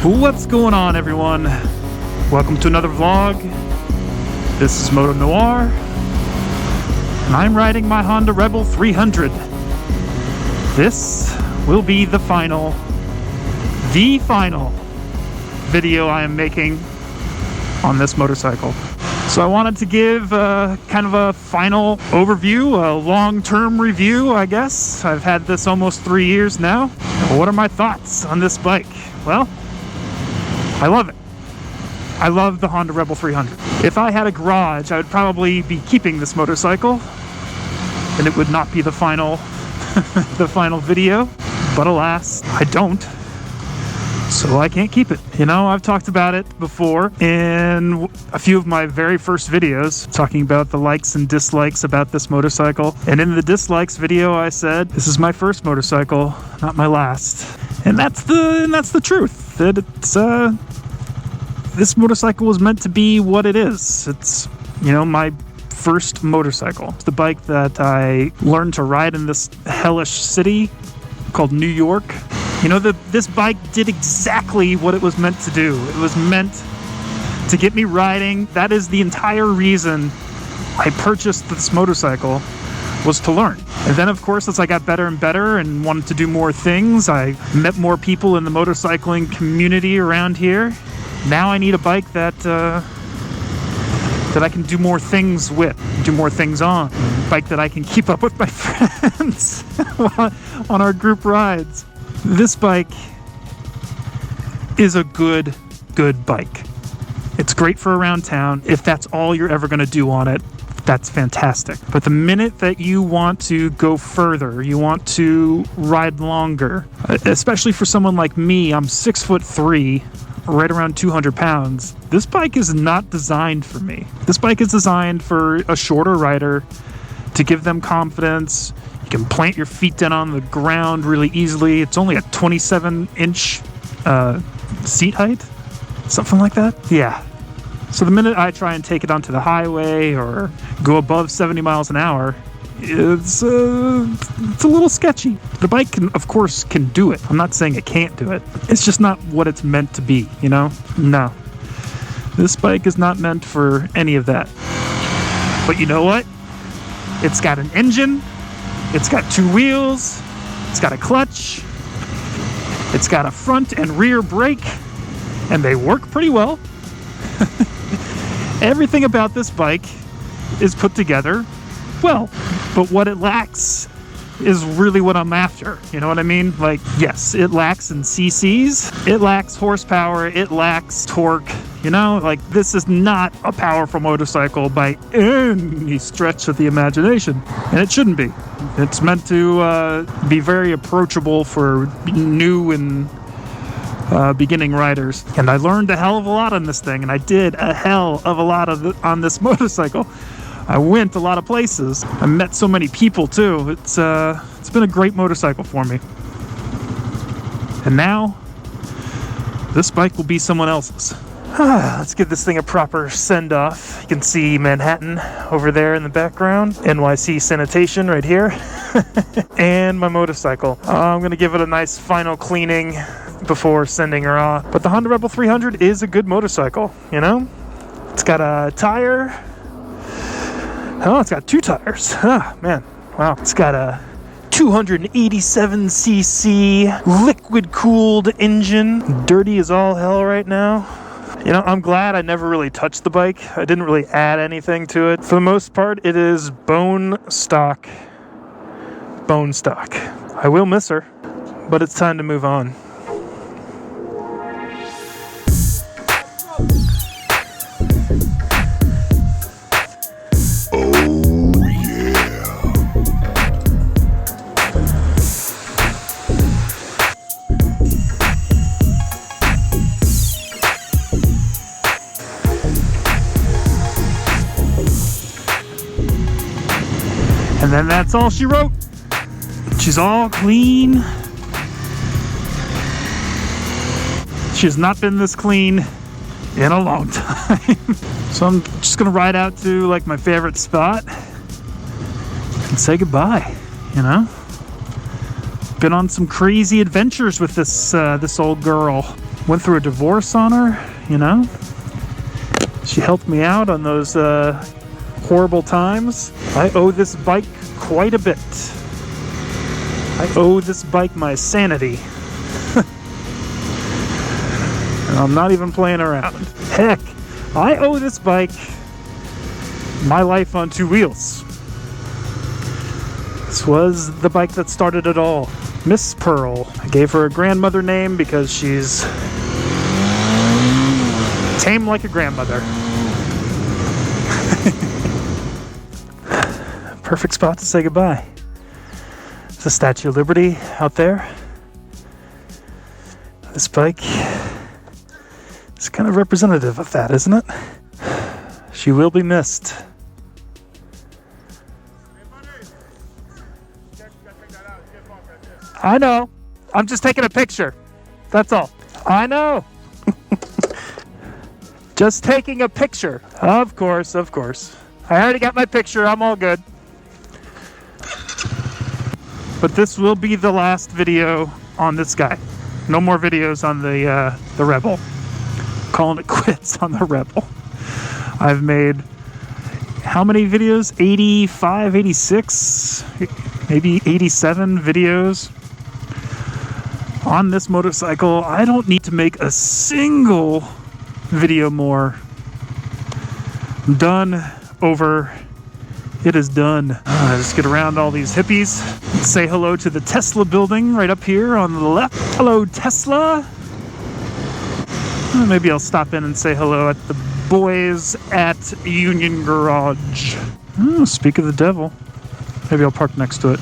What's going on, everyone? Welcome to another vlog. This is Moto Noir, and I'm riding my Honda Rebel 300. This will be the final video I am making on this motorcycle. So I wanted to give kind of a final overview, a long-term review, I guess. I've had this almost 3 years now. What are my thoughts on this bike? Well, I love it. I love the Honda Rebel 300. If I had a garage, I would probably be keeping this motorcycle, and it would not be the final the final video. But alas, I don't. So I can't keep it. You know, I've talked about it before in a few of my very first videos, talking about the likes and dislikes about this motorcycle. And in the dislikes video, I said, this is my first motorcycle, not my last. And that's the truth. That it's this motorcycle was meant to be what it is. It's, you know, my first motorcycle. It's the bike that I learned to ride in this hellish city called New York. You know, this bike did exactly what it was meant to do. It was meant to get me riding. That is the entire reason I purchased this motorcycle, was to learn. And then, of course, as I got better and better and wanted to do more things, I met more people in the motorcycling community around here. Now I need a bike that I can do more things with, do more things on. A bike that I can keep up with my friends on our group rides. This bike is a good bike. It's great for around town. If that's all you're ever going to do on it, that's fantastic. But the minute that you want to go further, you want to ride longer, especially for someone like me, I'm 6'3", right around 200 pounds. This bike is not designed for me. This bike is designed for a shorter rider, to give them confidence. You can plant your feet down on the ground really easily. It's only a 27-inch seat height, something like that. Yeah. So the minute I try and take it onto the highway or go above 70 miles an hour, it's a little sketchy. The bike can, of course, can do it. I'm not saying it can't do it. It's just not what it's meant to be, you know? No. This bike is not meant for any of that. But you know what? It's got an engine. It's got 2 wheels. It's got a clutch. It's got a front and rear brake. And they work pretty well. Everything about this bike is put together well. But what it lacks is really what I'm after. You know what I mean? Like, yes, it lacks in cc's. It lacks horsepower. It lacks torque. You know, like, this is not a powerful motorcycle by any stretch of the imagination. And it shouldn't be. It's meant to be very approachable for new and beginning riders. And I learned a hell of a lot on this thing. And I did a hell of a lot on this motorcycle. I went a lot of places. I met so many people too. It's been a great motorcycle for me. And now, this bike will be someone else's. Let's give this thing a proper send-off. You can see Manhattan over there in the background. NYC Sanitation right here. And my motorcycle. I'm going to give it a nice final cleaning before sending her off. But the Honda Rebel 300 is a good motorcycle, you know? It's got a tire. Oh, it's got 2 tires. Ah, man. Wow. It's got a 287cc liquid-cooled engine. Dirty as all hell right now. You know, I'm glad I never really touched the bike. I didn't really add anything to it. For the most part, it is bone stock. Bone stock. I will miss her, but it's time to move on. And then that's all she wrote. She's all clean. She has not been this clean in a long time. So I'm just gonna ride out to like my favorite spot and say goodbye, you know? Been on some crazy adventures with this old girl. Went through a divorce on her, you know? She helped me out on those horrible times. I owe this bike quite a bit. I owe this bike my sanity. And I'm not even playing around. Heck, I owe this bike my life on two wheels. This was the bike that started it all. Miss Pearl. I gave her a grandmother name because she's tame like a grandmother. Perfect spot to say goodbye. There's the Statue of Liberty out there. This bike is kind of representative of that, isn't it? She will be missed. I know. I'm just taking a picture. That's all. I know. Just taking a picture. Of course, of course. I already got my picture. I'm all good. But this will be the last video on this guy. No more videos on the Rebel. Calling it quits on the Rebel. I've made how many videos? 85, 86, maybe 87 videos on this motorcycle. I don't need to make a single video more. I'm done. Over. It is done. Just get around all these hippies. Say hello to the Tesla building right up here on the left. Hello, Tesla. Maybe I'll stop in and say hello at the boys at Union Garage. Oh, speak of the devil. Maybe I'll park next to it.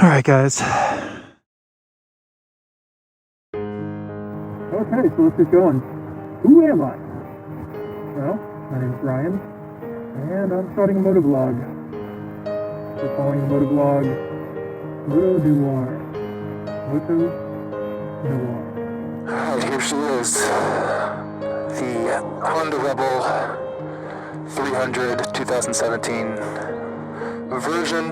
All right, guys. Okay, so let's get going. Who am I? Well, my name's Ryan, and I'm starting a motovlog. We're calling the motovlog Moto Noir. Moto Noir. Alright, here she is. The Honda Rebel 300 2017 version.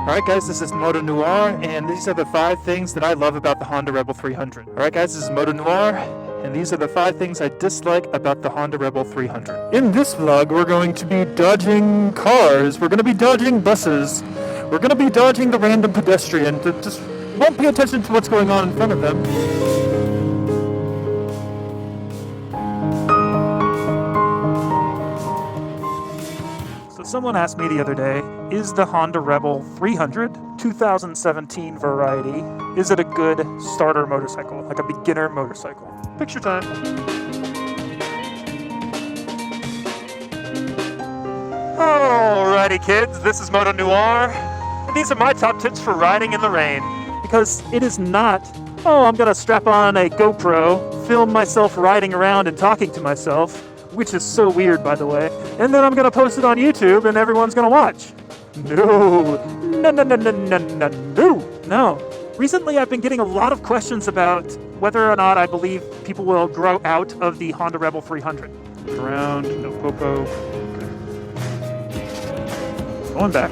Alright guys, this is Moto Noir, and these are the 5 things that I love about the Honda Rebel 300. Alright guys, this is Moto Noir, and these are the 5 things I dislike about the Honda Rebel 300. In this vlog, we're going to be dodging cars, we're going to be dodging buses, we're going to be dodging the random pedestrian that just won't pay attention to what's going on in front of them. Someone asked me the other day, is the Honda Rebel 300 2017 variety, is it a good starter motorcycle, like a beginner motorcycle? Picture time. Alrighty kids, this is Moto Noir, and these are my top tips for riding in the rain. Because it is not, oh, I'm gonna strap on a GoPro, film myself riding around and talking to myself, which is so weird, by the way, and then I'm gonna post it on YouTube and everyone's gonna watch. No. Recently I've been getting a lot of questions about whether or not I believe people will grow out of the Honda Rebel 300. Around, no popo. Okay. Going back.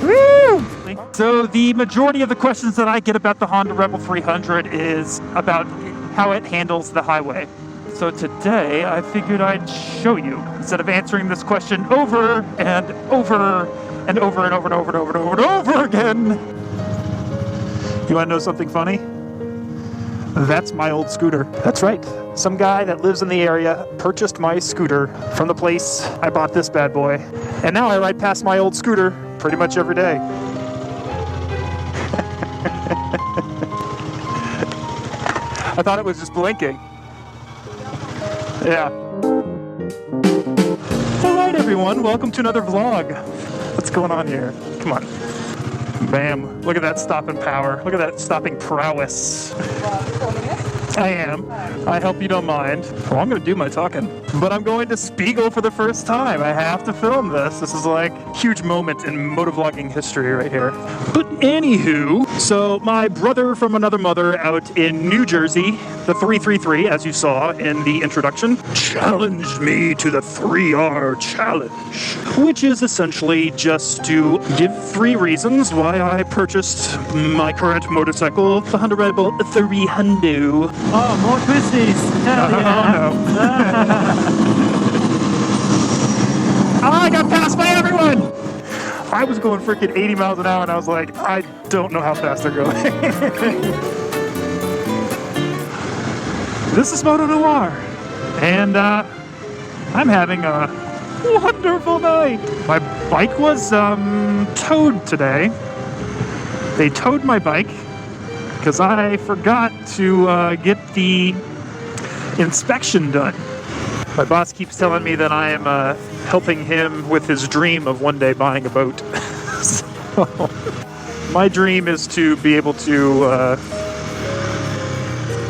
Woo! So the majority of the questions that I get about the Honda Rebel 300 is about how it handles the highway. So today I figured I'd show you, instead of answering this question over and over and over and over and over and over and over and over again. You want to know something funny? That's my old scooter. That's right. Some guy that lives in the area purchased my scooter from the place I bought this bad boy. And now I ride past my old scooter pretty much every day. I thought it was just blinking. Yeah. Alright everyone, welcome to another vlog. What's going on here? Come on. Bam. Look at that stopping power. Look at that stopping prowess. I am. I hope you don't mind. Well, I'm going to do my talking. But I'm going to Spiegel for the first time. I have to film this. This is like a huge moment in motovlogging history right here. But anywho, so my brother from another mother out in New Jersey, the 333, as you saw in the introduction, challenged me to the 3R challenge, which is essentially just to give 3 reasons why I purchased my current motorcycle, the Honda Red Bull 300. Oh, more twisties! Hell yeah! Oh, no. I got passed by everyone! I was going freaking 80 miles an hour and I was like, I don't know how fast they're going. This is Moto Noir, and I'm having a wonderful night. My bike was towed today. They towed my bike because I forgot to get the inspection done. My boss keeps telling me that I am helping him with his dream of one day buying a boat. So, my dream is to be able to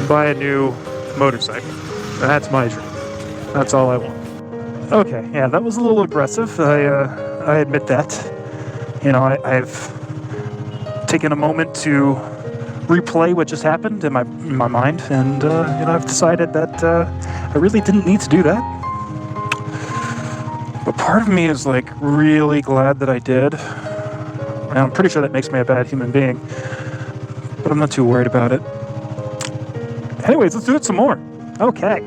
buy a new motorcycle. That's my dream. That's all I want. Okay, yeah, that was a little aggressive. I admit that. You know, I've taken a moment to replay what just happened in my mind, and you know, I've decided that I really didn't need to do that. But part of me is like really glad that I did. And I'm pretty sure that makes me a bad human being, but I'm not too worried about it. Anyways, let's do it some more. Okay.